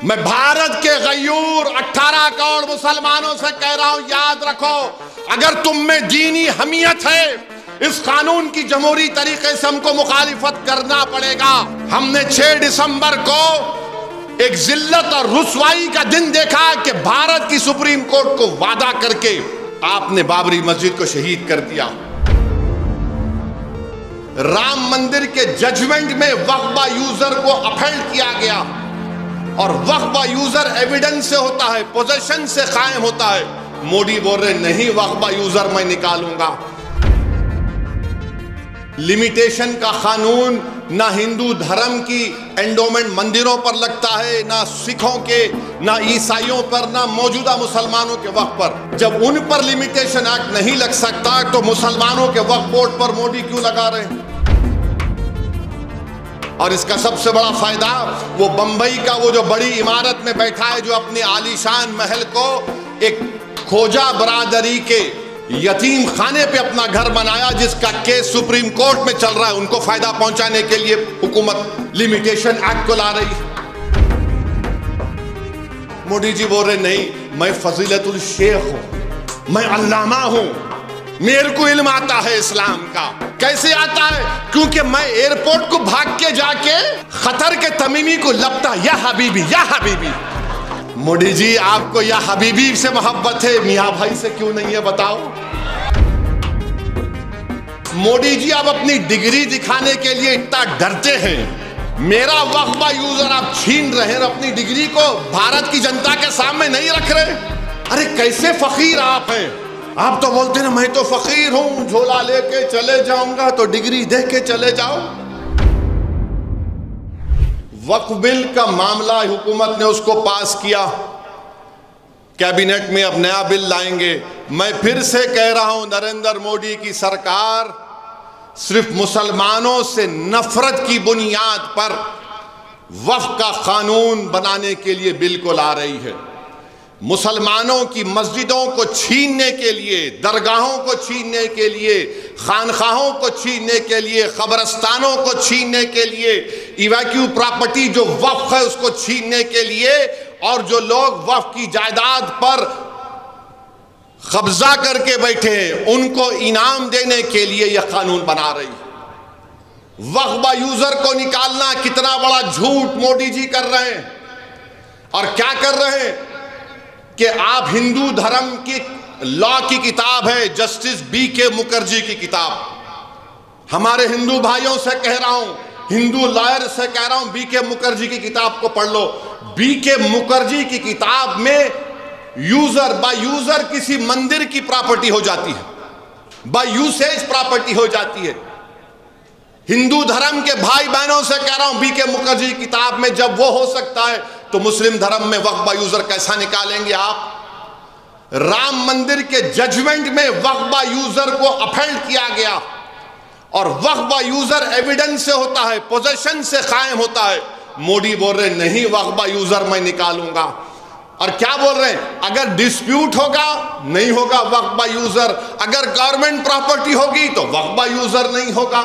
मैं भारत के गयूर 18 करोड़ मुसलमानों से कह रहा हूं, याद रखो, अगर तुम में दीनी हमीयत है, इस कानून की जमहूरी तरीके से हमको मुखालिफत करना पड़ेगा। हमने 6 दिसंबर को एक जिल्लत और रुसवाई का दिन देखा कि भारत की सुप्रीम कोर्ट को वादा करके आपने बाबरी मस्जिद को शहीद कर दिया। राम मंदिर के जजमेंट में वक्फ यूजर को अपहेल्ड किया गया और वक्फ यूजर एविडेंस से होता है, पोजेशन से कायम होता है। मोदी बोल रहे नहीं, वक्फ यूजर मैं निकालूंगा। लिमिटेशन का कानून ना हिंदू धर्म की एंडोमेंट मंदिरों पर लगता है, ना सिखों के, ना ईसाइयों पर, ना मौजूदा मुसलमानों के वक्फ पर। जब उन पर लिमिटेशन एक्ट नहीं लग सकता तो मुसलमानों के वक्फ बोर्ड पर मोदी क्यों लगा रहे हैं? और इसका सबसे बड़ा फायदा वो बंबई का वो जो बड़ी इमारत में बैठा है, जो अपने आलीशान महल को एक खोजा बरादरी के यतीम खाने पे अपना घर बनाया, जिसका केस सुप्रीम कोर्ट में चल रहा है, उनको फायदा पहुंचाने के लिए हुकूमत लिमिटेशन एक्ट को ला रही। मोदी जी बोल रहे नहीं, मैं फजीलतुल शेख हूं, मैं अल्लामा हूं, मेरे को इल्म आता है इस्लाम का। कैसे आता है? क्योंकि मैं एयरपोर्ट को भाग के जाके खतर के तमीमी को लपटा, या हबीबी, या हबीबी। मोदी जी आपको या हबीबी से मोहब्बत है, मियाँ भाई से क्यों नहीं है बताओ? मोदी जी आप अपनी डिग्री दिखाने के लिए इतना डरते हैं, मेरा वक्फ यूजर आप छीन रहे हैं, अपनी डिग्री को भारत की जनता के सामने नहीं रख रहे। अरे कैसे फकीर आप हैं? आप तो बोलते हैं ना मैं तो फकीर हूं, झोला लेके चले जाऊंगा, तो डिग्री दे के चले जाओ। वक्फ बिल का मामला हुकूमत ने उसको पास किया, कैबिनेट में अब नया बिल लाएंगे। मैं फिर से कह रहा हूं, नरेंद्र मोदी की सरकार सिर्फ मुसलमानों से नफरत की बुनियाद पर वक्फ का कानून बनाने के लिए बिल को ला रही है। मुसलमानों की मस्जिदों को छीनने के लिए, दरगाहों को छीनने के लिए, खानखाहों को छीनने के लिए, कब्रस्तानों को छीनने के लिए, इवैक्यू प्रॉपर्टी जो वक्फ है उसको छीनने के लिए, और जो लोग वक्फ की जायदाद पर कब्जा करके बैठे हैं उनको इनाम देने के लिए यह कानून बना रही है। वक्फ यूजर को निकालना कितना बड़ा झूठ मोदी जी कर रहे हैं। और क्या कर रहे हैं कि आप हिंदू धर्म की लॉ की किताब है, जस्टिस BK मुखर्जी की किताब, हमारे हिंदू भाइयों से कह रहा हूं, हिंदू लॉयर से कह रहा हूं, BK मुखर्जी की किताब को पढ़ लो। BK मुखर्जी की किताब में यूजर बाय यूजर किसी मंदिर की प्रॉपर्टी हो जाती है, बाय यूसेज प्रॉपर्टी हो जाती है। हिंदू धर्म के भाई बहनों से कह रहा हूं, BK मुखर्जी की किताब में जब वो हो सकता है तो मुस्लिम धर्म में वक्फ यूजर कैसा निकालेंगे आप? राम मंदिर के जजमेंट में वक्फ यूजर को अपहेल्ड किया गया और वक्फ यूजर एविडेंस से होता है, पोजेशन से कायम होता है। मोदी बोल रहे नहीं, वक्फ यूजर मैं निकालूंगा। और क्या बोल रहे हैं? अगर डिस्प्यूट होगा नहीं होगा वक्फ यूजर, अगर गवर्नमेंट प्रॉपर्टी होगी तो वक्फ यूजर नहीं होगा।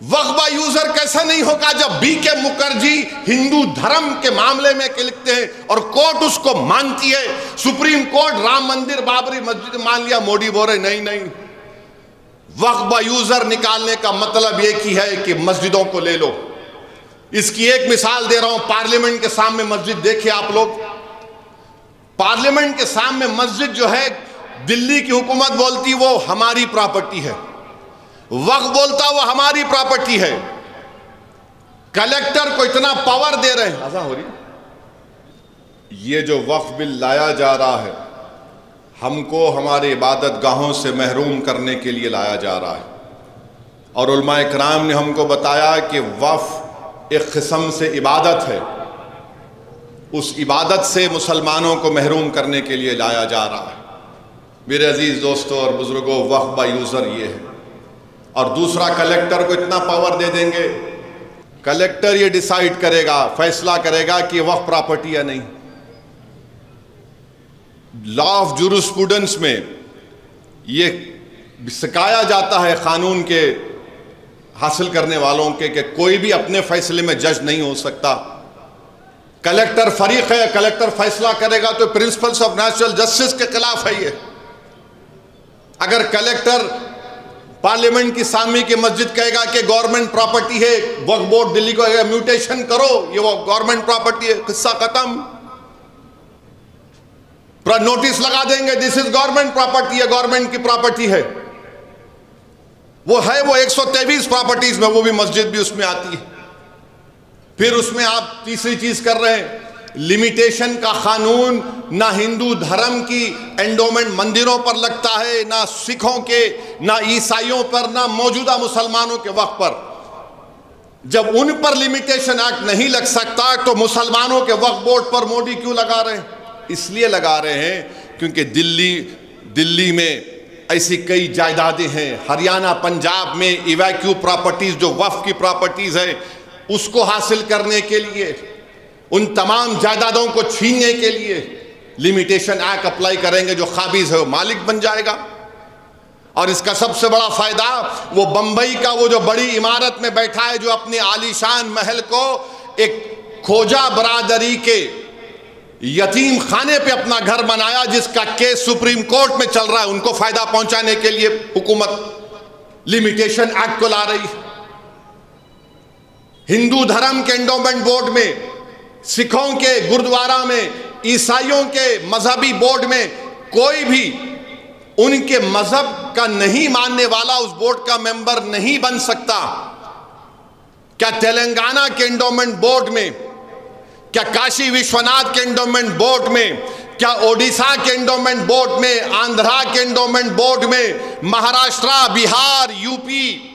वक्फ यूजर कैसा नहीं होगा जब BK मुखर्जी हिंदू धर्म के मामले में लिखते हैं और कोर्ट उसको मानती है। सुप्रीम कोर्ट राम मंदिर बाबरी मस्जिद मान लिया, मोदी बोल रहे नहीं नहीं, वक्फ यूजर निकालने का मतलब एक ही है कि मस्जिदों को ले लो। इसकी एक मिसाल दे रहा हूं, पार्लियामेंट के सामने मस्जिद देखिए आप लोग। पार्लियामेंट के सामने मस्जिद जो है, दिल्ली की हुकूमत बोलती वो हमारी प्रॉपर्टी है, वक्फ बोलता वो हमारी प्रॉपर्टी है। कलेक्टर को इतना पावर दे रहे हैं। आजा हो रही, ये जो वक्फ बिल लाया जा रहा है हमको हमारे इबादत गाहों से महरूम करने के लिए लाया जा रहा है। और उलमाए किराम ने हमको बताया कि वक्फ एक किस्म से इबादत है, उस इबादत से मुसलमानों को महरूम करने के लिए लाया जा रहा है। मेरे अजीज दोस्तों और बुजुर्गों, वक्फ यूजर ये है। और दूसरा, कलेक्टर को इतना पावर दे देंगे, कलेक्टर ये डिसाइड करेगा, फैसला करेगा कि वक्फ प्रॉपर्टी या नहीं। लॉ ऑफ जूरिस्प्रूडेंस में ये सिखाया जाता है कानून के हासिल करने वालों के कि कोई भी अपने फैसले में जज नहीं हो सकता, कलेक्टर फरीक है, कलेक्टर फैसला करेगा तो प्रिंसिपल्स ऑफ नेचुरल जस्टिस के खिलाफ है ये। अगर कलेक्टर पार्लियामेंट की सामने की मस्जिद कहेगा कि गवर्नमेंट प्रॉपर्टी है, वक्फ बोर्ड दिल्ली को म्यूटेशन करो, ये वो गवर्नमेंट प्रॉपर्टी है, किस्सा खत्म। नोटिस लगा देंगे दिस इज गवर्नमेंट प्रॉपर्टी है, गवर्नमेंट की प्रॉपर्टी है। वो है वो 123 प्रॉपर्टीज में, वो भी मस्जिद भी उसमें आती है। फिर उसमें आप तीसरी चीज कर रहे हैं, लिमिटेशन का कानून ना हिंदू धर्म की एंडोमेंट मंदिरों पर लगता है, ना सिखों के, ना ईसाइयों पर, ना मौजूदा मुसलमानों के वक्त पर। जब उन पर लिमिटेशन एक्ट नहीं लग सकता तो मुसलमानों के वक्फ बोर्ड पर मोदी क्यों लगा रहे हैं? इसलिए लगा रहे हैं क्योंकि दिल्ली में ऐसी कई जायदादें हैं, हरियाणा पंजाब में इवैक्यू प्रॉपर्टीज जो वक्फ की प्रॉपर्टीज है उसको हासिल करने के लिए, उन तमाम जायदादों को छीनने के लिए लिमिटेशन एक्ट अप्लाई करेंगे। जो काबिज है वो मालिक बन जाएगा। और इसका सबसे बड़ा फायदा वो बंबई का वो जो बड़ी इमारत में बैठा है, जो अपने आलीशान महल को एक खोजा बरादरी के यतीम खाने पे अपना घर बनाया, जिसका केस सुप्रीम कोर्ट में चल रहा है, उनको फायदा पहुंचाने के लिए हुकूमत लिमिटेशन एक्ट को ला रही। हिंदू धर्म के एंडोमेंट बोर्ड में, सिखों के गुरुद्वारा में, ईसाइयों के मजहबी बोर्ड में कोई भी उनके मजहब का नहीं मानने वाला उस बोर्ड का मेंबर नहीं बन सकता। क्या तेलंगाना के एंडोमेंट बोर्ड में, क्या काशी विश्वनाथ के एंडोमेंट बोर्ड में, क्या ओडिशा के एंडोमेंट बोर्ड में, आंध्रा के एंडोमेंट बोर्ड में, महाराष्ट्र, बिहार, यूपी,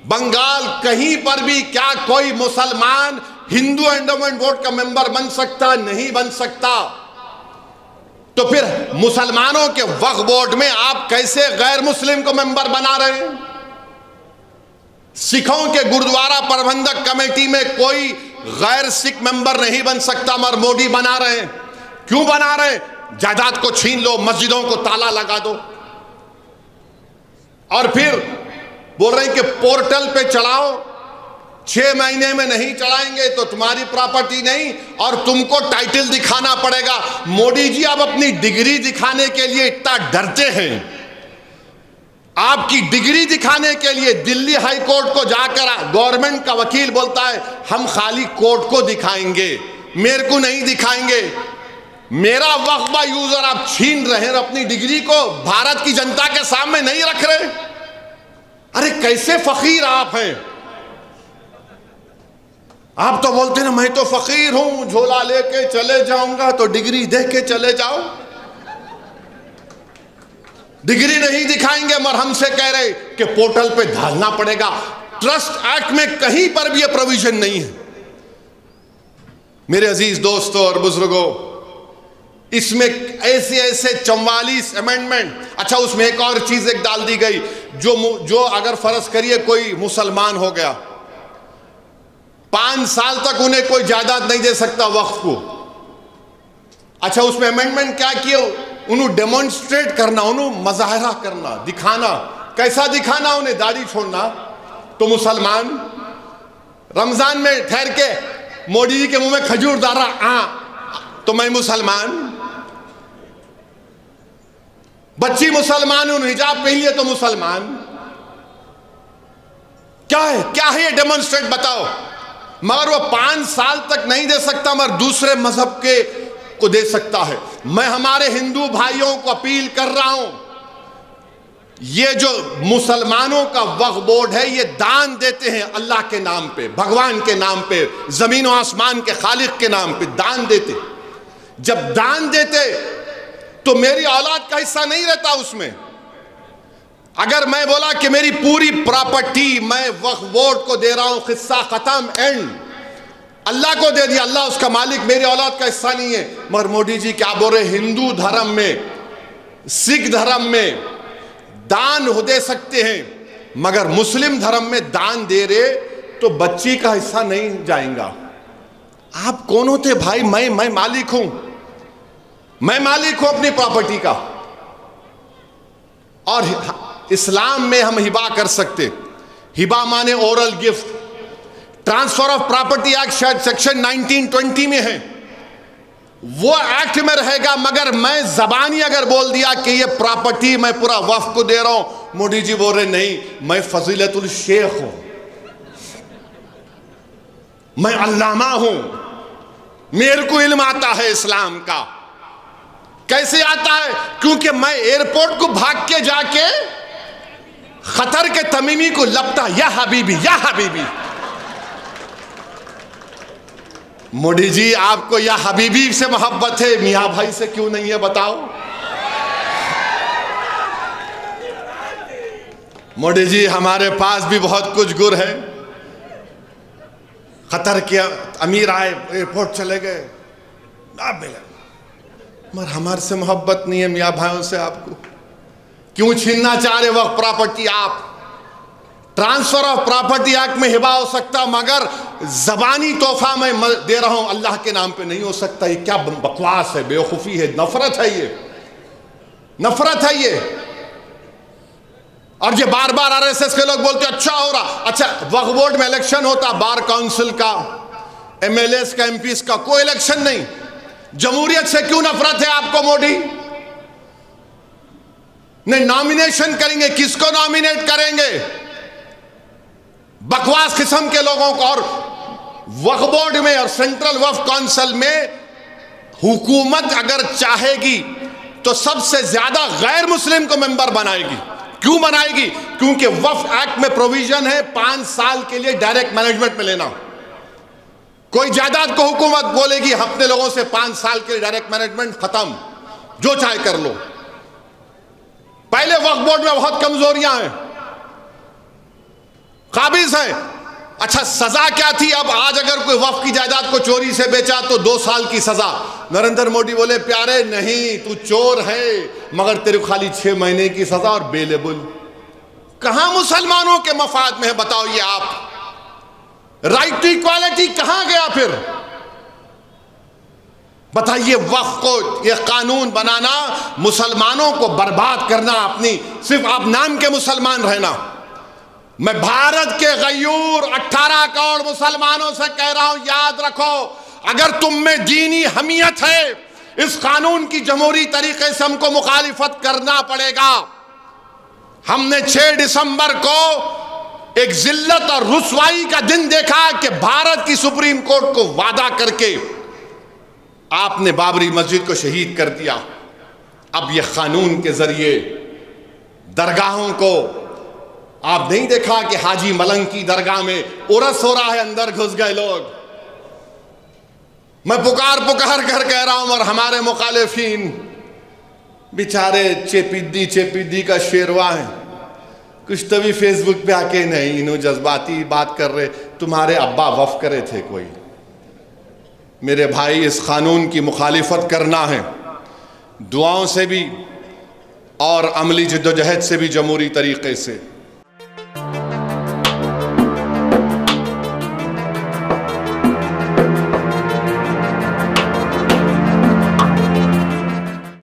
बंगाल, कहीं पर भी क्या कोई मुसलमान हिंदू एंडोमेंट बोर्ड का मेंबर बन सकता? नहीं बन सकता। तो फिर मुसलमानों के वक्फ बोर्ड में आप कैसे गैर मुस्लिम को मेंबर बना रहे हैं? सिखों के गुरुद्वारा प्रबंधक कमेटी में कोई गैर सिख मेंबर नहीं बन सकता, मगर मोदी बना रहे हैं। क्यों बना रहे हैं? जायदाद को छीन लो, मस्जिदों को ताला लगा दो, और फिर बोल रहे हैं कि पोर्टल पे चढ़ाओ, 6 महीने में नहीं चढ़ाएंगे तो तुम्हारी प्रॉपर्टी नहीं, और तुमको टाइटल दिखाना पड़ेगा। मोदी जी आप अपनी डिग्री दिखाने के लिए इतना डरते हैं, आपकी डिग्री दिखाने के लिए दिल्ली हाई कोर्ट को जाकर गवर्नमेंट का वकील बोलता है हम खाली कोर्ट को दिखाएंगे, मेरे को नहीं दिखाएंगे। मेरा वक्फा यूजर आप छीन रहे हैं, अपनी डिग्री को भारत की जनता के सामने नहीं रख रहे। अरे कैसे फकीर आप हैं? आप तो बोलते हैं ना मैं तो फकीर हूं, झोला लेके चले जाऊंगा, तो डिग्री दे के चले जाओ। डिग्री नहीं दिखाएंगे, मगर हमसे कह रहे कि पोर्टल पे डालना पड़ेगा। ट्रस्ट एक्ट में कहीं पर भी यह प्रोविजन नहीं है। मेरे अजीज दोस्तों और बुजुर्गों, इसमें ऐसे ऐसे 44 अमेंडमेंट। अच्छा, उसमें एक और चीज एक डाल दी गई, जो अगर फर्ज करिए कोई मुसलमान हो गया, 5 साल तक उन्हें कोई जायदाद नहीं दे सकता वक्फ को। अच्छा, उसमें अमेंडमेंट क्या किए? उन्हें डेमोन्स्ट्रेट करना, उन्हें मजाहरा करना, दिखाना। कैसा दिखाना? उन्हें दाढ़ी छोड़ना। तो मुसलमान रमजान में ठहर के मोदी जी के मुंह में खजूर डाल रहा, तो मैं मुसलमान। बच्ची मुसलमान, उन्हें हिजाब पहन लिए तो मुसलमान। क्या है, क्या है ये डेमोन्स्ट्रेट बताओ? मगर वो 5 साल तक नहीं दे सकता, मगर दूसरे मजहब के को दे सकता है। मैं हमारे हिंदू भाइयों को अपील कर रहा हूं, ये जो मुसलमानों का वक्फ बोर्ड है, ये दान देते हैं अल्लाह के नाम पे, भगवान के नाम पे, जमीन और आसमान के खालिक के नाम पे दान देते। जब दान देते तो मेरी औलाद का हिस्सा नहीं रहता उसमें। अगर मैं बोला कि मेरी पूरी प्रॉपर्टी मैं वक्फ बोर्ड को दे रहा हूं, किस्सा खत्म, एंड, अल्लाह को दे दिया, अल्लाह उसका मालिक, मेरी औलाद का हिस्सा नहीं है। मगर मोदी जी क्या बोल रहे? हिंदू धर्म में, सिख धर्म में दान हो दे सकते हैं, मगर मुस्लिम धर्म में दान दे रहे तो बच्ची का हिस्सा नहीं जाएगा। आप कौन होते भाई? मैं मालिक हूं, मैं मालिक हूं अपनी प्रॉपर्टी का। और इस्लाम में हम हिबा कर सकते। हिबा माने oral gift. Transfer of property act शायद सेक्शन 1920 में है। वो एक्ट में रहेगा, मगर मैं जबानी अगर बोल दिया कि ये प्रॉपर्टी मैं पूरा वक्फ को दे रहा हूं, मोदी जी बोल रहे नहीं, मैं फजीलतुल शेख हूं, मैं अल्लामा हूं, मेरे को इल्म आता है इस्लाम का। कैसे आता है? क्योंकि मैं एयरपोर्ट को भाग के जाके खतर के तमीमी को लपटा, या हबीबी या हबीबी। मोदी जी आपको या हबीबी से मोहब्बत है, मियाँ भाई से क्यों नहीं है बताओ? मोदी जी हमारे पास भी बहुत कुछ गुर है। खतर के अमीर आए, एयरपोर्ट चले गए, ना मिले, मगर हमारे से मोहब्बत नहीं है मियाँ भाइयों से। आपको क्यों छीनना चाह रहे वक्त प्रॉपर्टी? आप ट्रांसफर ऑफ प्रॉपर्टी एक्ट में हिबा हो सकता, मगर जबानी तोहफा मैं दे रहा हूं अल्लाह के नाम पे नहीं हो सकता। ये क्या बकवास है, बेवकूफी है, नफरत है, ये नफरत है ये। और ये बार बार आरएसएस के लोग बोलते अच्छा हो रहा, अच्छा वक्फ बोर्ड में इलेक्शन होता, बार काउंसिल का, एमएलए का, एमपी का, कोई इलेक्शन नहीं। जमहूरियत से क्यों नफरत है आपको मोदी? नहीं, नॉमिनेशन करेंगे, किसको नॉमिनेट करेंगे? बकवास किस्म के लोगों को। और वक्फ बोर्ड में और सेंट्रल वक्फ काउंसिल में हुकूमत अगर चाहेगी तो सबसे ज्यादा गैर मुस्लिम को मेंबर बनाएगी। क्यों बनाएगी? क्योंकि वक्फ एक्ट में प्रोविजन है 5 साल के लिए डायरेक्ट मैनेजमेंट में लेना। कोई जायदाद को हुकूमत बोलेगी अपने लोगों से 5 साल के लिए डायरेक्ट मैनेजमेंट खत्म, जो चाहे कर लो। पहले वक्फ बोर्ड में बहुत कमजोरियां हैं, काबिज है। अच्छा सजा क्या थी? अब आज अगर कोई वक्फ की जायदाद को चोरी से बेचा तो 2 साल की सजा। नरेंद्र मोदी बोले प्यारे नहीं, तू चोर है मगर तेरे खाली 6 महीने की सजा और बेलेबल। कहां मुसलमानों के मफाद में है बताओ ये आप? राइट टू इक्वालिटी कहां गया फिर? बताइए, वक्फ को यह कानून बनाना, मुसलमानों को बर्बाद करना, अपनी सिर्फ आप नाम के मुसलमान रहना। मैं भारत के गयूर 18 करोड़ मुसलमानों से कह रहा हूं, याद रखो, अगर तुम में दीनी हमीयत है, इस कानून की जमहूरी तरीके से हमको मुखालिफत करना पड़ेगा। हमने 6 दिसंबर को एक जिल्लत और रुसवाई का दिन देखा कि भारत की सुप्रीम कोर्ट को वादा करके आपने बाबरी मस्जिद को शहीद कर दिया। अब यह कानून के जरिए दरगाहों को, आप नहीं देखा कि हाजी मलंग की दरगाह में उरस हो रहा है, अंदर घुस गए लोग। मैं पुकार कर कह रहा हूं, और हमारे मुखालिफिन बेचारे चेपीदी का शेरवा है, कुछ तो भी फेसबुक पे आके नहीं इन्हों जज्बाती बात कर रहे, तुम्हारे अब्बा वफ करे थे कोई। मेरे भाई, इस कानून की मुखालिफत करना है दुआओं से भी और अमली जद्दोजहद से भी, जमहूरी तरीके से।